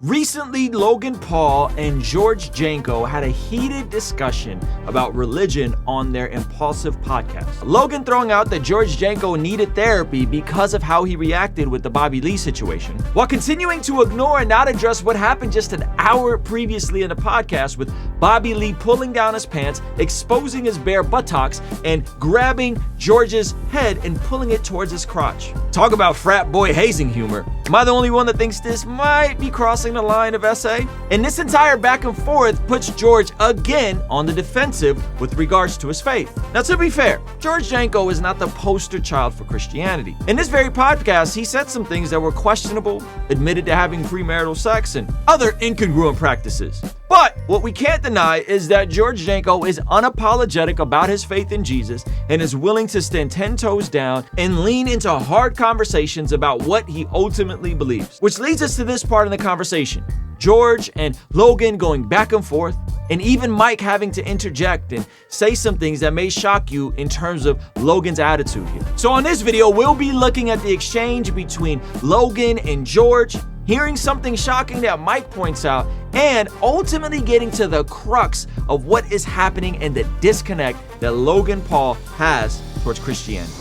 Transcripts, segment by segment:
Recently, Logan Paul and George Janko had a heated discussion about religion on their Impulsive podcast. Logan throwing out that George Janko needed therapy because of how he reacted with the Bobby Lee situation, while continuing to ignore and not address what happened just an hour previously in the podcast with Bobby Lee pulling down his pants, exposing his bare buttocks, and grabbing George's head and pulling it towards his crotch. Talk about frat boy hazing humor. Am I the only one that thinks this might be crossing the line of SA? And this entire back and forth puts George again on the defensive with regards to his faith. Now, to be fair, George Janko is not the poster child for Christianity. In this very podcast, he said some things that were questionable, admitted to having premarital sex, and other incongruent practices. But what we can't deny is that George Janko is unapologetic about his faith in Jesus and is willing to stand 10 toes down and lean into hard conversations about what he ultimately believes. Which leads us to this part of the conversation. George and Logan going back and forth, and even Mike having to interject and say some things that may shock you in terms of Logan's attitude here. So on this video, we'll be looking at the exchange between Logan and George, hearing something shocking that Mike points out, and ultimately getting to the crux of what is happening and the disconnect that Logan Paul has towards Christianity.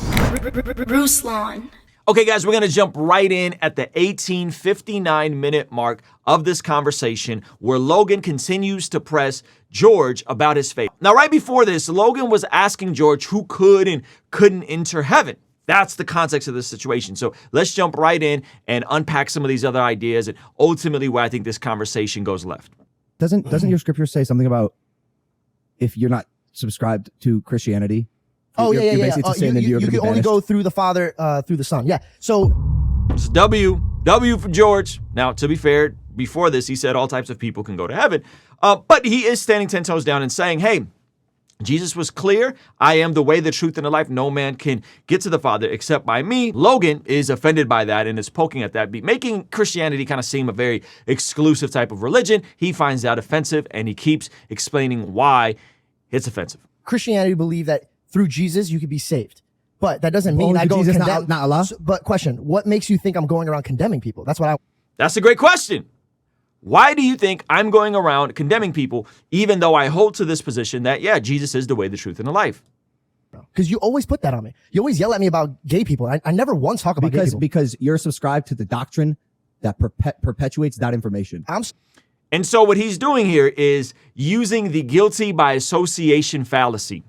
Ruslan. Okay, guys, we're going to jump right in at the 18:59-minute mark of this conversation where Logan continues to press George about his faith. Now, right before this, Logan was asking George who could and couldn't enter heaven. That's the context of this situation. So let's jump right in and unpack some of these other ideas and ultimately where I think this conversation goes left. Doesn't your scripture say something about if you're not subscribed to Christianity? You're basically saying that you gonna can be only banished? go through the Father, through the Son. Yeah. So It's W for George. Now, to be fair, before this, he said all types of people can go to heaven. But he is standing 10 toes down and saying, hey, Jesus was clear. I am the way, the truth, and the life. No man can get to the Father except by me. Logan is offended by that and is poking at that, making Christianity kind of seem a very exclusive type of religion. He finds that offensive, and he keeps explaining why it's offensive. Christianity believe that through Jesus you could be saved, but that doesn't mean Only I go Jesus, condemn. not Allah? But question: what makes you think I'm going around condemning people? That's what I. That's a great question. Why do you think I'm going around condemning people, even though I hold to this position that, yeah, Jesus is the way, the truth, and the life? Because you always put that on me. You always yell at me about gay people. I never once talk about gay people. Because you're subscribed to the doctrine that perpetuates that information. And so what he's doing here is using the guilty by association fallacy.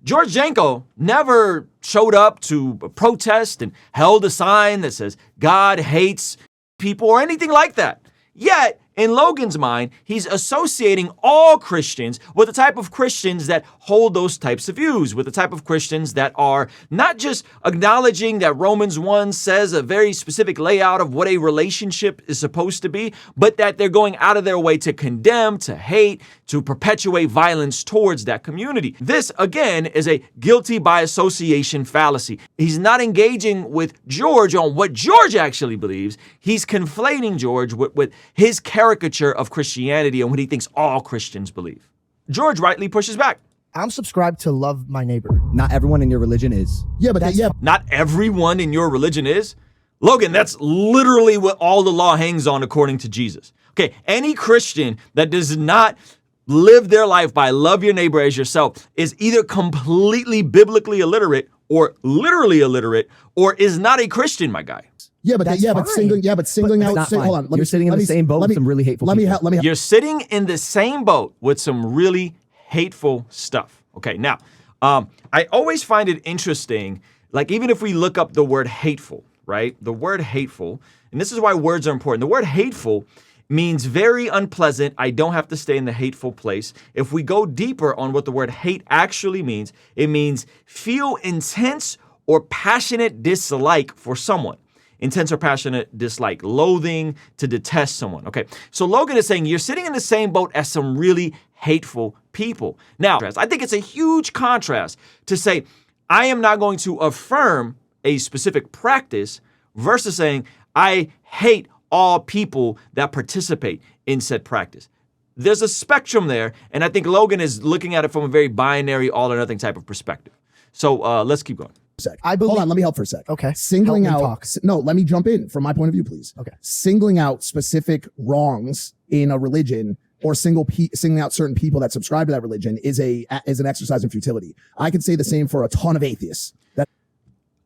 George Janko never showed up to protest and held a sign that says God hates people or anything like that. Yet, in Logan's mind, he's associating all Christians with the type of Christians that hold those types of views, with the type of Christians that are not just acknowledging that Romans 1 says a very specific layout of what a relationship is supposed to be, but that they're going out of their way to condemn, to hate, to perpetuate violence towards that community. This, again, is a guilty by association fallacy. He's not engaging with George on what George actually believes. He's conflating George with his caricature of Christianity and what he thinks all Christians believe. George rightly pushes back. I'm subscribed to love my neighbor. Not everyone in your religion is. Yeah, but Not everyone in your religion is. Logan, that's literally what all the law hangs on according to Jesus. Okay, any Christian that does not live their life by love your neighbor as yourself is either completely biblically illiterate or literally illiterate or is not a Christian, my guy. but singling out. Hold on. You're sitting in the same boat with some really hateful people. You're sitting in the same boat with some really hateful stuff. Okay, now, I always find it interesting, like even if we look up the word hateful, right? The word hateful, and this is why words are important. The word hateful means very unpleasant. I don't have to stay in the hateful place. If we go deeper on what the word hate actually means, it means feel intense or passionate dislike for someone. Intense or passionate dislike, loathing, to detest someone. Okay, so Logan is saying you're sitting in the same boat as some really hateful people. Now, I think it's a huge contrast to say, I am not going to affirm a specific practice versus saying, I hate all people that participate in said practice. There's a spectrum there, and I think Logan is looking at it from a very binary, all or nothing type of perspective. So let's keep going. sec. I believe- Hold on, let me help for a sec. Okay. Singling Help me out. talk. No, let me jump in from my point of view, please. Okay. Singling out specific wrongs in a religion or singling out certain people that subscribe to that religion is an exercise in futility. I could say the same for a ton of atheists.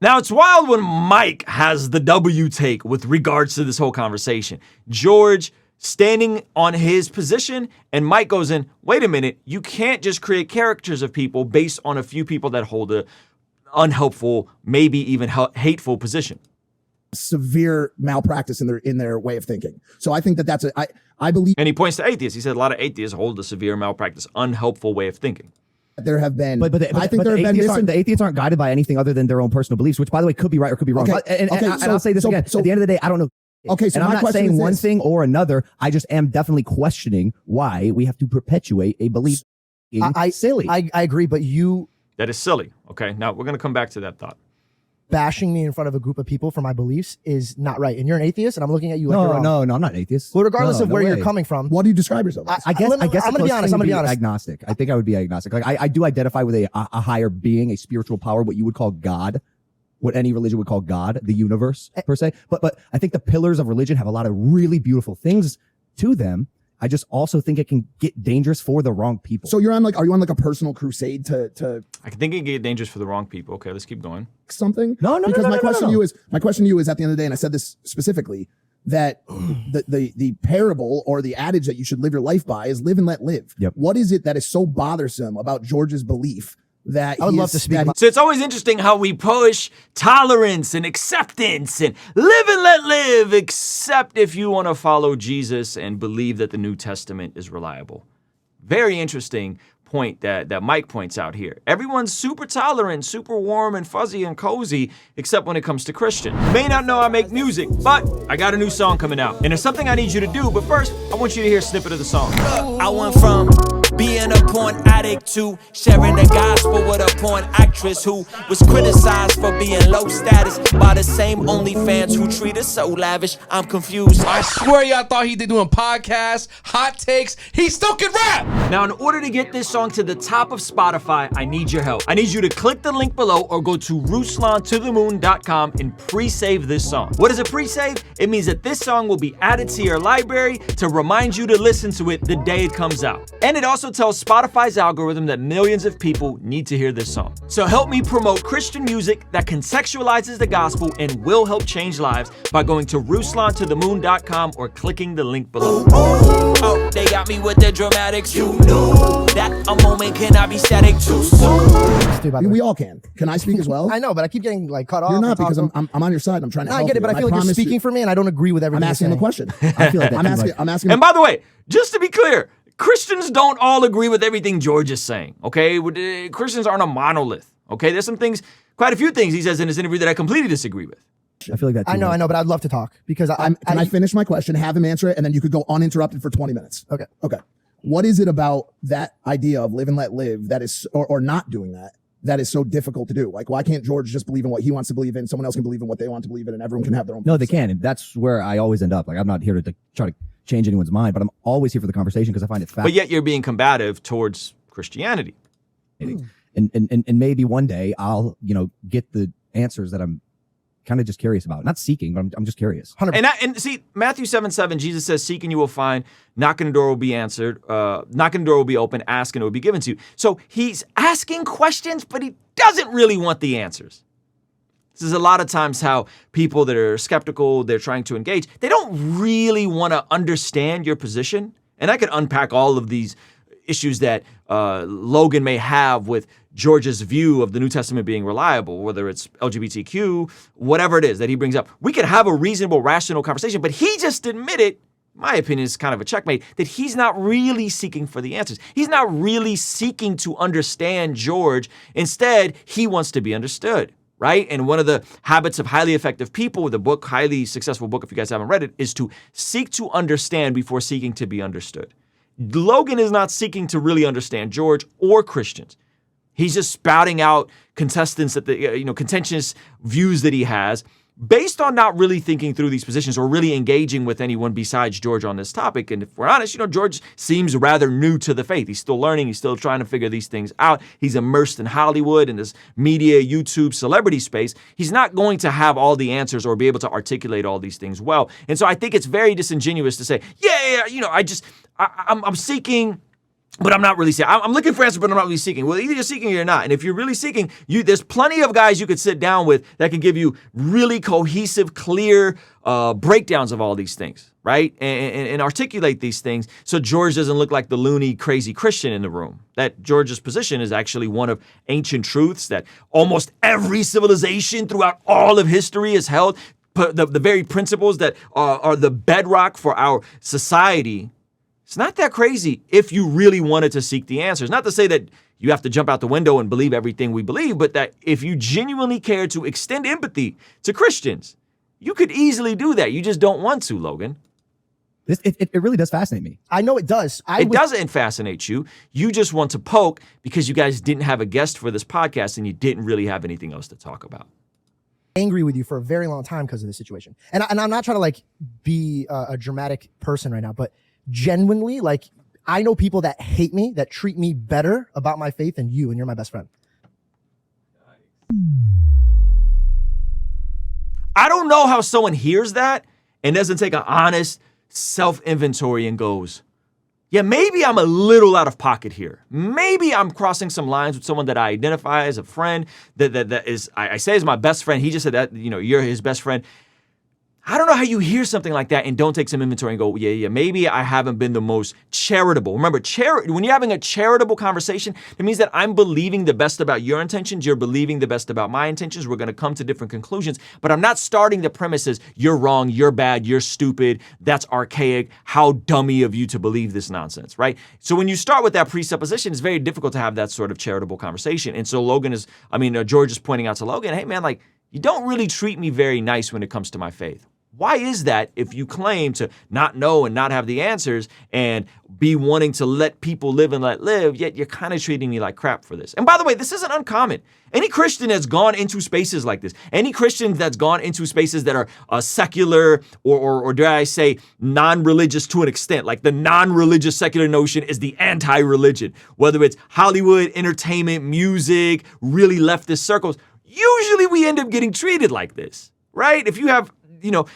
Now, it's wild when Mike has the W take with regards to this whole conversation. George standing on his position, and Mike goes in, wait a minute, you can't just create caricatures of people based on a few people that hold a unhelpful, maybe even hateful position. Severe malpractice in their way of thinking. So I think that's I believe. And he points to atheists. He said a lot of atheists hold a severe malpractice, unhelpful way of thinking. There have been, I think there have been the atheists aren't guided by anything other than their own personal beliefs, which, by the way, could be right or could be wrong. Okay, And I'll say this again. At the end of the day, I don't know. Okay, so and I'm my not question saying is one this. thing or another. I just am definitely questioning why we have to perpetuate a belief. Silly. I agree, but you That is silly. Okay, now we're going to come back to that thought. bashing me in front of a group of people for my beliefs is not right. And you're an atheist, and I'm looking at you like you're wrong. No, I'm not an atheist. Well, regardless No, of where no you're way. coming from, What do you describe yourself as? I guess I'm gonna the be closest honest, thing I'm gonna would be honest. agnostic. I think I would be agnostic. Like I do identify with a higher being, a spiritual power, what you would call God, what any religion would call God, the universe per se. But I think the pillars of religion have a lot of really beautiful things to them. I just also think it can get dangerous for the wrong people. So are you on like a personal crusade to I think it can get dangerous for the wrong people. Okay, let's keep going. something? No, Because no, my no, question no. to you is at the end of the day, and I said this specifically, that the parable or the adage that you should live your life by is live and let live. Yep. What is it that is so bothersome about George's belief that I would love to speak about- So it's always interesting how we push tolerance and acceptance and live and let live, except if you want to follow Jesus and believe that the New Testament is reliable. Very interesting point that Mike points out here. Everyone's super tolerant, super warm and fuzzy and cozy, except when it comes to Christian. You may not know I make music, but I got a new song coming out. And there's something I need you to do, but first, I want you to hear a snippet of the song. I went from being a porn addict to sharing the gospel with a porn actress who was criticized for being low status by the same OnlyFans who treat us so lavish. I'm confused. I swear y'all thought he did doing podcasts, hot takes. He still can rap. Now, in order to get this song to the top of Spotify, I need your help. I need you to click the link below or go to RuslanToTheMoon.com and pre-save this song. What is a pre-save? It means that this song will be added to your library to remind you to listen to it the day it comes out. And it also tells Spotify's algorithm that millions of people need to hear this song. So help me promote Christian music that contextualizes the gospel and will help change lives by going to RuslanToTheMoon.com or clicking the link below. Oh, they got me with the dramatics. You knew that a moment cannot be static too soon. we all can. Can I speak as well? I know, but I keep getting like cut off. You're not and because talked I'm on your side. I'm trying to No, I help get it, you, but I and feel like you're promise you- speaking for me, and I don't agree with I'm everything. asking the you're saying. question. I feel like that I'm asking. And by the way, just to be clear, Christians don't all agree with everything George is saying, okay? Christians aren't a monolith, okay? There's some things, quite a few things he says in this interview that I completely disagree with. I feel like that. I know, but I'd love to talk because Can I finish my question, have him answer it, and then you could go uninterrupted for 20 minutes. Okay. Okay. What is it about that idea of live and let live that is, or not doing that is so difficult to do? Like, why can't George just believe in what he wants to believe in? Someone else can believe in what they want to believe in, and everyone can have their own. No, they beliefs? can. And that's where I always end up. Like, I'm not here to try to change anyone's mind, but I'm always here for the conversation because I find it But yet you're being combative towards Christianity. and maybe one day I'll, get the answers that I'm kind of just curious about. Not seeking, but I'm just curious. And see, Matthew 7:7, Jesus says, seek and you will find, knock and the door will be answered, knock and the door will be open, ask and it will be given to you. So he's asking questions, but he doesn't really want the answers. This is a lot of times how people that are skeptical, they're trying to engage, they don't really want to understand your position. And I could unpack all of these issues that Logan may have with George's view of the New Testament being reliable, whether it's LGBTQ, whatever it is that he brings up. We could have a reasonable, rational conversation, but he just admitted, my opinion is kind of a checkmate, that he's not really seeking for the answers. He's not really seeking to understand George. Instead, he wants to be understood, right? And one of the habits of highly effective people, the book, highly successful book, if you guys haven't read it, is to seek to understand before seeking to be understood. Logan is not seeking to really understand George or Christians. He's just spouting out contestants that contentious views that he has, based on not really thinking through these positions or really engaging with anyone besides George on this topic, and if we're honest, George seems rather new to the faith. He's still learning. He's still trying to figure these things out. He's immersed in Hollywood, in this media, YouTube, celebrity space. He's not going to have all the answers or be able to articulate all these things well. And so I think it's very disingenuous to say, I'm seeking, but I'm not really seeking. I'm looking for answers, but I'm not really seeking. Well, either you're seeking or you're not. And if you're really seeking, there's plenty of guys you could sit down with that can give you really cohesive, clear breakdowns of all these things, right? And articulate these things so George doesn't look like the loony, crazy Christian in the room. That George's position is actually one of ancient truths that almost every civilization throughout all of history has held. The very principles that are the bedrock for our society. It's not that crazy if you really wanted to seek the answers. Not to say that you have to jump out the window and believe everything we believe, but that if you genuinely care to extend empathy to Christians, you could easily do that. You just don't want to, Logan. It really does fascinate me. I know it does. It doesn't fascinate you. You just want to poke because you guys didn't have a guest for this podcast and you didn't really have anything else to talk about. Angry with you for a very long time because of this situation. And I'm not trying to be a dramatic person right now, but genuinely, I know people that hate me, that treat me better about my faith than you, and you're my best friend. I don't know how someone hears that and doesn't take an honest self-inventory and goes, yeah, maybe I'm a little out of pocket here. Maybe I'm crossing some lines with someone that I identify as a friend, that is, I say is my best friend. He just said that, you're his best friend. I don't know how you hear something like that and don't take some inventory and go, yeah, maybe I haven't been the most charitable. Remember, when you're having a charitable conversation, it means that I'm believing the best about your intentions. You're believing the best about my intentions. We're going to come to different conclusions, but I'm not starting the premises, you're wrong, you're bad, you're stupid, that's archaic, how dummy of you to believe this nonsense, right? So when you start with that presupposition, it's very difficult to have that sort of charitable conversation. And so George is pointing out to Logan, hey man, you don't really treat me very nice when it comes to my faith. Why is that if you claim to not know and not have the answers and be wanting to let people live and let live, yet you're kind of treating me like crap for this? And by the way, this isn't uncommon. Any Christian that's gone into spaces like this, any Christian that's gone into spaces that are secular or dare I say non-religious to an extent, like the non-religious secular notion is the anti-religion, whether it's Hollywood, entertainment, music, really leftist circles, usually we end up getting treated like this, right? If you have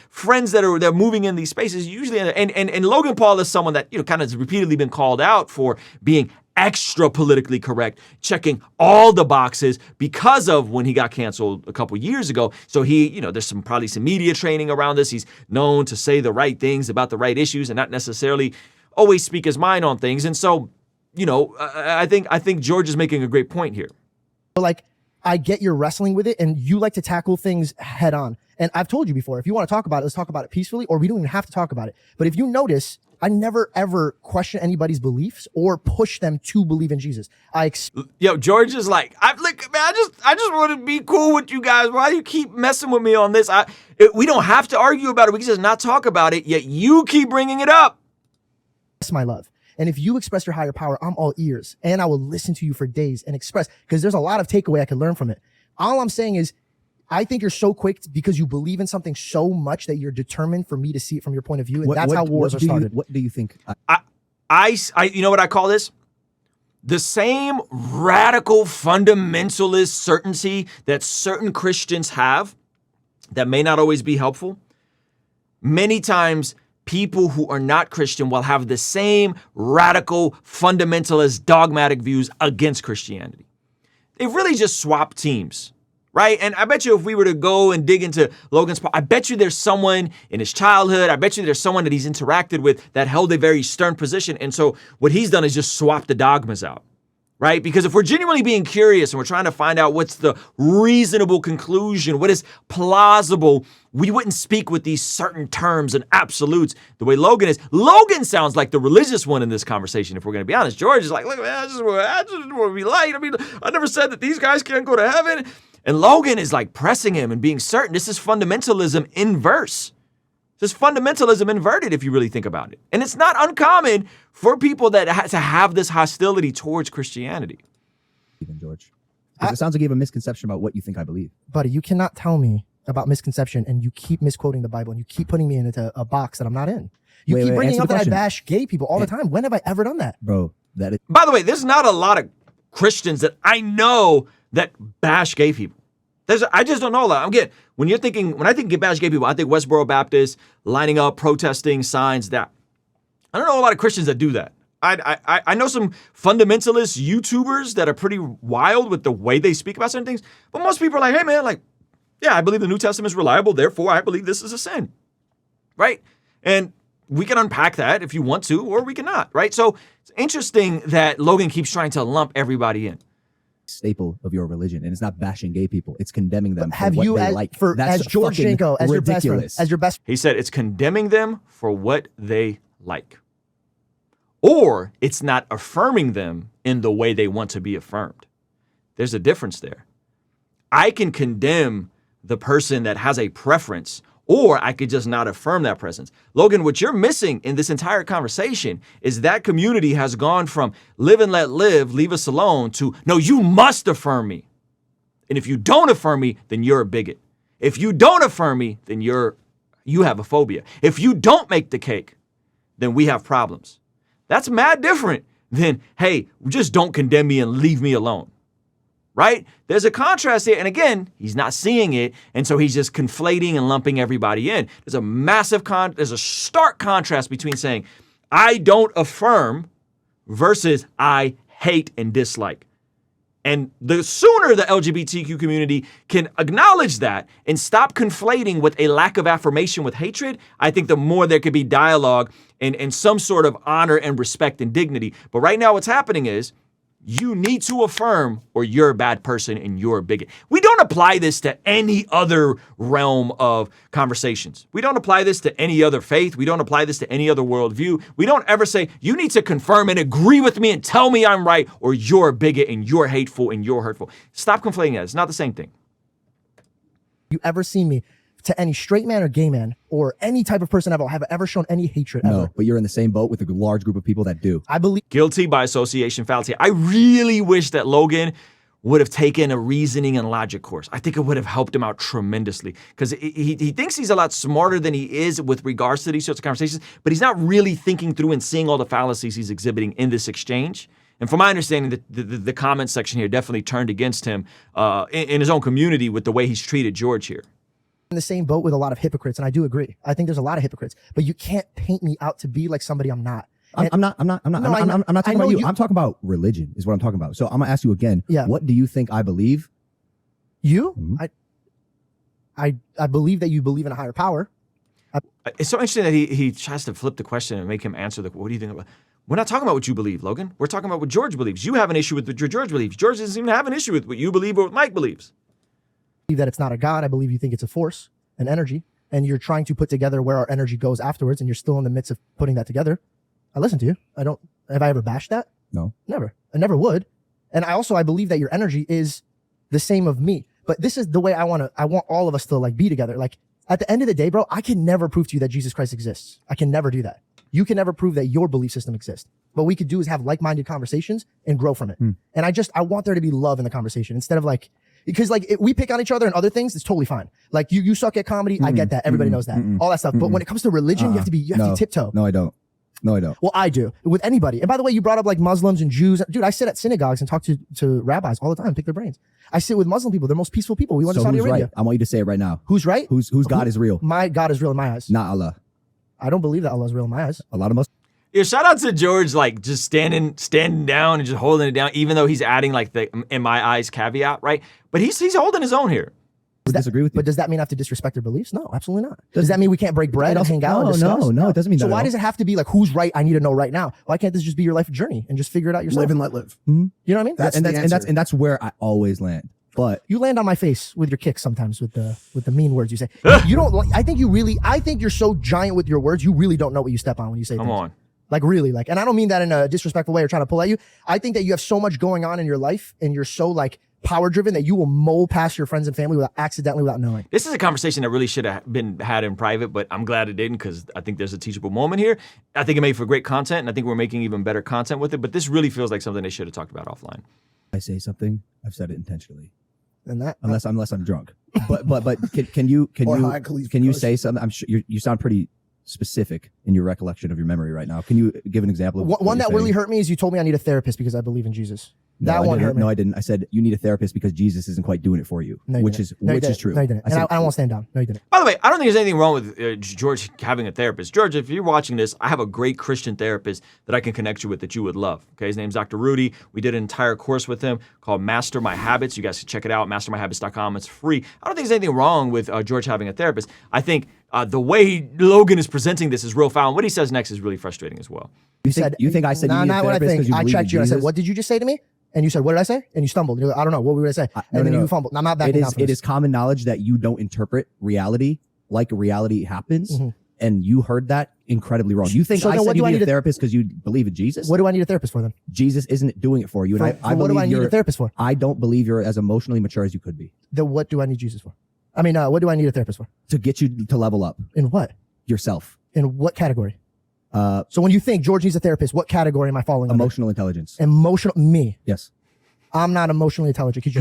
friends that are moving in these spaces, usually, and Logan Paul is someone that, kind of has repeatedly been called out for being extra politically correct, checking all the boxes because of when he got canceled a couple years ago. So there's probably some media training around this. He's known to say the right things about the right issues and not necessarily always speak his mind on things. And so, I think George is making a great point here. I get you're wrestling with it and you like to tackle things head on. And I've told you before, if you want to talk about it, let's talk about it peacefully, or we don't even have to talk about it. But if you notice, I never ever question anybody's beliefs or push them to believe in Jesus. George is I just want to be cool with you guys. Why do you keep messing with me on this? We don't have to argue about it. We can just not talk about it, yet you keep bringing it up. That's my love. And if you express your higher power, I'm all ears, and I will listen to you for days and express, because there's a lot of takeaway I could learn from it. All I'm saying is, I think you're so quick because you believe in something so much that you're determined for me to see it from your point of view. And that's how wars are started. What do you think? You know what I call this? The same radical fundamentalist certainty that certain Christians have that may not always be helpful. Many times, people who are not Christian will have the same radical, fundamentalist, dogmatic views against Christianity. They've really just swapped teams, right? And I bet you if we were to go and dig into Logan's part, I bet you there's someone in his childhood, I bet you there's someone that he's interacted with that held a very stern position. And so what he's done is just swap the dogmas out, right? Because if we're genuinely being curious and we're trying to find out what's the reasonable conclusion, what is plausible, we wouldn't speak with these certain terms and absolutes the way Logan is. Logan sounds like the religious one in this conversation, if we're going to be honest. George is like, look, man, I just want to be light. I never said that these guys can't go to heaven. And Logan is like pressing him and being certain. This is fundamentalism in verse. This is fundamentalism inverted, if you really think about it. And it's not uncommon for people that to have this hostility towards Christianity. Even George. It sounds like you have a misconception about what you think I believe. Buddy, you cannot tell me about misconception, and you keep misquoting the Bible, and you keep putting me into a box that I'm not in. You Wait, keep bringing answer up the that I question. bash gay people all the time. When have I ever done that? Bro, that is By the way, there's not a lot of Christians that I know that bash gay people. I just don't know a lot. When I think bash gay people, I think Westboro Baptist lining up, protesting, signs, that. I don't know a lot of Christians that do that. I know some fundamentalist YouTubers that are pretty wild with the way they speak about certain things, but most people are like, hey man, like, yeah, I believe the New Testament is reliable, therefore I believe this is a sin, right? And we can unpack that if you want to, or we cannot, right? So it's interesting that Logan keeps trying to lump everybody in. staple of your religion, and it's not bashing gay people. It's condemning them. Have for what you, they as, like. for, That's as George fucking Janko, as ridiculous. your best He said it's condemning them for what they like. Or it's not affirming them in the way they want to be affirmed. There's a difference there. I can condemn the person that has a preference, or I could just not affirm that presence. Logan, what you're missing in this entire conversation is that community has gone from live and let live, leave us alone, to no, you must affirm me. And if you don't affirm me, then you're a bigot. If you don't affirm me, then you have a phobia. If you don't make the cake, then we have problems. That's mad different than, hey, just don't condemn me and leave me alone, right? There's a contrast here. And again, he's not seeing it. And so he's just conflating and lumping everybody in. There's a stark contrast between saying, I don't affirm versus I hate and dislike. And the sooner the LGBTQ community can acknowledge that and stop conflating with a lack of affirmation with hatred, I think the more there could be dialogue and some sort of honor and respect and dignity. But right now what's happening is you need to affirm or you're a bad person and you're a bigot. We don't apply this to any other realm of conversations. We don't apply this to any other faith. We don't apply this to any other worldview. We don't ever say, you need to confirm and agree with me and tell me I'm right, or you're a bigot and you're hateful and you're hurtful. Stop conflating that. It's not the same thing. you ever seen me to any straight man or gay man or any type of person have ever shown any hatred ever. No, but you're in the same boat with a large group of people that do. I believe Guilty by association fallacy. I really wish that Logan would have taken a reasoning and logic course. I think it would have helped him out tremendously because he thinks he's a lot smarter than he is with regards to these sorts of conversations, but he's not really thinking through and seeing all the fallacies he's exhibiting in this exchange. And from my understanding, the comment section here definitely turned against him in his own community with the way he's treated George here. in the same boat with a lot of hypocrites, and I do agree. I think there's a lot of hypocrites, but you can't paint me out to be like somebody I'm not. I'm not talking about you. I'm talking about religion is what I'm talking about. So I'm gonna ask you again. Yeah. What do you think I believe? You? Mhm. I believe that you believe in a higher power. It's so interesting that he tries to flip the question and make him answer what do you think about? We're not talking about what you believe, Logan. We're talking about what George believes. You have an issue with what George believes. George doesn't even have an issue with what you believe or what Mike believes. I believe that it's not a God. I believe you think it's a force, an energy, and you're trying to put together where our energy goes afterwards, and you're still in the midst of putting that together. I listen to you. Have I ever bashed that? No. Never. I never would. And I believe that your energy is the same of me. But this is the way I want all of us to like be together. Like at the end of the day, bro, I can never prove to you that Jesus Christ exists. I can never do that. You can never prove that your belief system exists. What we could do is have like-minded conversations and grow from it. And I want there to be love in the conversation instead of like, because like if we pick on each other and other things, it's totally fine. Like you suck at comedy. I get that. Everybody knows that. All that stuff. But when it comes to religion, you have to tiptoe. No, I don't. No, I don't. Well, I do with anybody. And by the way, you brought up like Muslims and Jews. Dude, I sit at synagogues and talk to rabbis all the time, pick their brains. I sit with Muslim people. They're most peaceful people. We went to So Saudi who's Arabia. right? I want you to say it right now. Who's right? Whose God is real? My God is real in my eyes. Not Allah. I don't believe that Allah is real in my eyes. A lot of Muslims. Yeah, shout out to George, like just standing down and just holding it down, even though he's adding like the in my eyes caveat, right? But he's holding his own here. Disagree with you. But does that mean I have to disrespect their beliefs? No, absolutely not. Does that mean we can't break bread and hang out and discuss? No, it doesn't mean that. So at why all. does it have to be like who's right? I need to know right now. Why can't this just be your life journey and just figure it out yourself? Live and let live. You know what I mean? That's where I always land. But You land on my face with your kicks sometimes with the mean words you say. You don't. I think you're so giant with your words. You really don't know what you step on when you say. Come things. on. Like really, like, and I don't mean that in a disrespectful way or trying to pull at you. I think that you have so much going on in your life and you're so like power driven that you will mow past your friends and family without knowing. This is a conversation that really should have been had in private, but I'm glad it didn't because I think there's a teachable moment here. I think it made for great content, and I think we're making even better content with it, but this really feels like something they should have talked about offline. I say something, I've said it intentionally. And that unless I'm drunk. But can you Or high caliphate can you push. say something? I'm sure you sound pretty specific in your recollection of your memory right now. Can you give an example of one that you're really saying? hurt me is you told me I need a therapist because I believe in Jesus. No, That I one didn't. hurt me. No, I didn't. I said you need a therapist because Jesus isn't quite doing it for you, No, you which didn't. is No, you which is didn't. true. No, you didn't. And said- I won't stand down. No, you didn't. By the way, I don't think there's anything wrong with George having a therapist. George, if you're watching this, I have a great Christian therapist that I can connect you with that you would love. Okay, his name's Dr. Rudy. We did an entire course with him called Master My Habits. You guys can check it out, mastermyhabits.com. It's free. I don't think there's anything wrong with George having a therapist. I think the way Logan is presenting this is real foul. And what he says next is really frustrating as well. You think I said Nah, you need a not what I therapist because think. you I believe in checked you. I said, Jesus? what did you just say to me? And you said, what did I say? And you stumbled. You're like, I don't know. What were we going to say? And then you fumbled. I'm not backing down from It this. is common knowledge that you don't interpret reality like reality happens. And you heard that incredibly wrong. You think So I then what said you do I need need a to- therapist because you believe in Jesus? What do I need a therapist for then? Jesus isn't doing it for you. And I What do believe I need you're a therapist for? I don't believe you're as emotionally mature as you could be Then what do I need Jesus for? I mean, what do I need a therapist for? to get you to level up In what? yourself. In what category? So when you think George needs a therapist, what category am I falling under? Emotional intelligence. Emotional. Me. Yes. I'm not emotionally intelligent. Could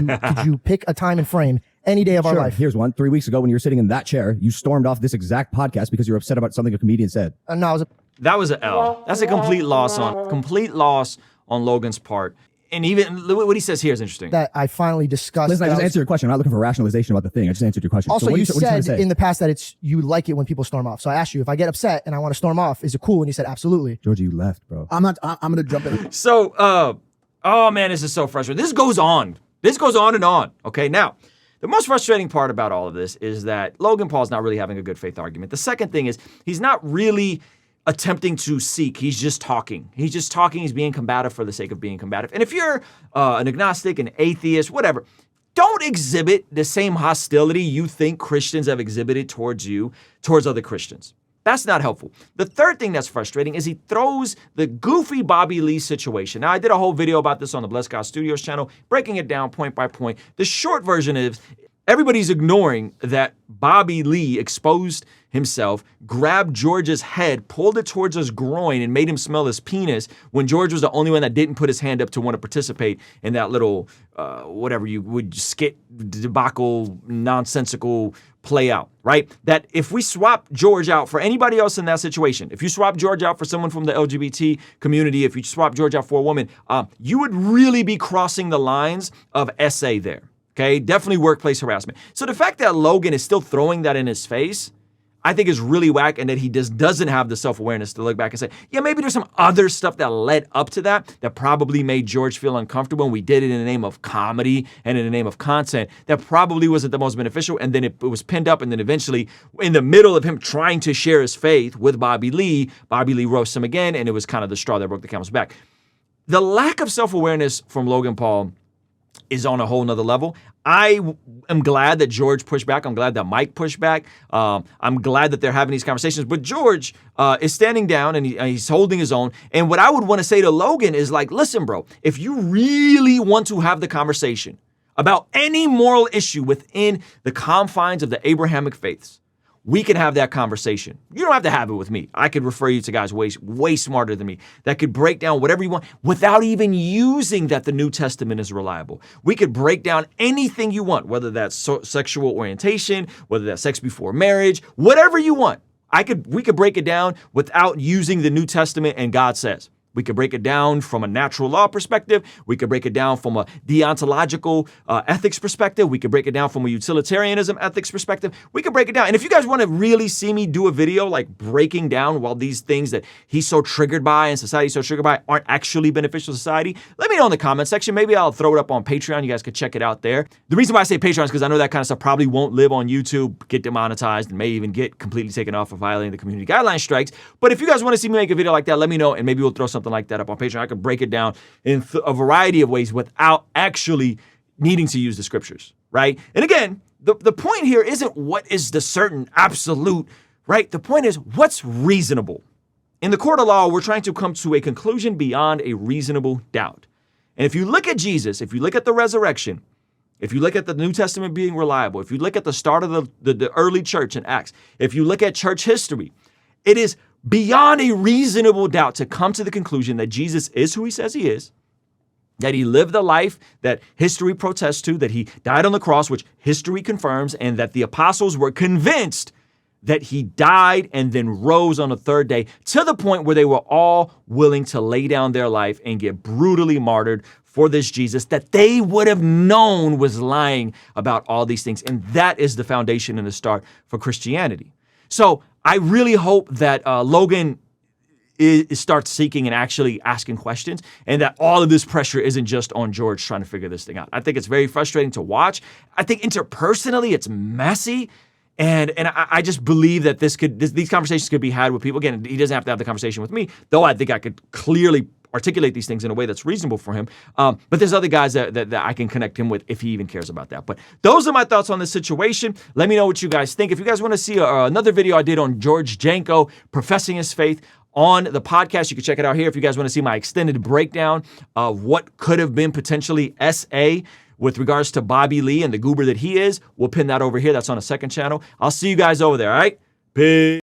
you pick a time and frame any day of our Sure. life? Here's one. 3 weeks ago when you were sitting in that chair, you stormed off this exact podcast because you were upset about something a comedian said. No, I was That was an L. That's a complete loss on Logan's part. And even what he says here is interesting. that I finally discussed. Listen, I that just was- answered your question. I'm not looking for rationalization about the thing. I just answered your question. Also, So what you are what are trying to said say? in the past that it's you like it when people storm off. So I asked you if I get upset and I want to storm off, is it cool? And you said absolutely. Georgie, you left, bro. I'm gonna jump in. So, oh man, this is so frustrating. This goes on. This goes on and on. Okay, now, the most frustrating part about all of this is that Logan Paul's not really having a good faith argument. The second thing is he's not really attempting to seek. He's just talking. He's just talking. He's being combative for the sake of being combative. And if you're an agnostic, an atheist, whatever, don't exhibit the same hostility you think Christians have exhibited towards you, towards other Christians. That's not helpful. The third thing that's frustrating is he throws the goofy Bobby Lee situation. Now, I did a whole video about this on the Blessed God Studios channel, breaking it down point by point. The short version is everybody's ignoring that Bobby Lee exposed himself, grabbed George's head, pulled it towards his groin, and made him smell his penis when George was the only one that didn't put his hand up to want to participate in that little, whatever you would, skit, debacle, nonsensical play out, right? That if we swap George out for anybody else in that situation, if you swap George out for someone from the LGBT community, if you swap George out for a woman, you would really be crossing the lines of SA there. Okay, definitely workplace harassment. So the fact that Logan is still throwing that in his face, I think is really whack, and that he just doesn't have the self-awareness to look back and say, yeah, maybe there's some other stuff that led up to that probably made George feel uncomfortable, and we did it in the name of comedy and in the name of content that probably wasn't the most beneficial, and then it was pinned up, and then eventually, in the middle of him trying to share his faith with Bobby Lee roasts him again, and it was kind of the straw that broke the camel's back. The lack of self-awareness from Logan Paul is on a whole nother level. I am glad that George pushed back. I'm glad that Mike pushed back. I'm glad that they're having these conversations. But George is standing down and he's holding his own. And what I would want to say to Logan is like, listen, bro, if you really want to have the conversation about any moral issue within the confines of the Abrahamic faiths, we can have that conversation. You don't have to have it with me. I could refer you to guys way smarter than me that could break down whatever you want without even using that the New Testament is reliable. We could break down anything you want, whether that's sexual orientation, whether that's sex before marriage, whatever you want. We could break it down without using the New Testament and God says. We could break it down from a natural law perspective. We could break it down from a deontological ethics perspective. We could break it down from a utilitarianism ethics perspective. We could break it down. And if you guys want to really see me do a video like breaking down while these things that he's so triggered by and society's so triggered by aren't actually beneficial to society, let me know in the comment section. Maybe I'll throw it up on Patreon. You guys could check it out there. The reason why I say Patreon is because I know that kind of stuff probably won't live on YouTube, get demonetized, and may even get completely taken off for violating the community guideline strikes. But if you guys want to see me make a video like that, let me know, and maybe we'll throw something like that up on Patreon. I can break it down in a variety of ways without actually needing to use the scriptures, right? And again, the point here isn't what is the certain absolute, right? The point is what's reasonable. In the court of law, we're trying to come to a conclusion beyond a reasonable doubt. And if you look at Jesus, if you look at the resurrection, if you look at the New Testament being reliable, if you look at the start of the early church in Acts, if you look at church history, it is beyond a reasonable doubt to come to the conclusion that Jesus is who he says he is, that he lived the life that history protests to, that he died on the cross, which history confirms, and that the apostles were convinced that he died and then rose on the third day, to the point where they were all willing to lay down their life and get brutally martyred for this Jesus that they would have known was lying about all these things. And that is the foundation and the start for Christianity. So I really hope that Logan starts seeking and actually asking questions, and that all of this pressure isn't just on George trying to figure this thing out. I think it's very frustrating to watch. I think interpersonally it's messy. And I just believe that these conversations could be had with people. Again, he doesn't have to have the conversation with me, though I think I could clearly articulate these things in a way that's reasonable for him. But there's other guys that I can connect him with if he even cares about that. But those are my thoughts on this situation. Let me know what you guys think. If you guys want to see another video I did on George Janko professing his faith on the podcast, you can check it out here. If you guys want to see my extended breakdown of what could have been potentially SA with regards to Bobby Lee and the goober that he is, we'll pin that over here. That's on a second channel. I'll see you guys over there, all right? Peace.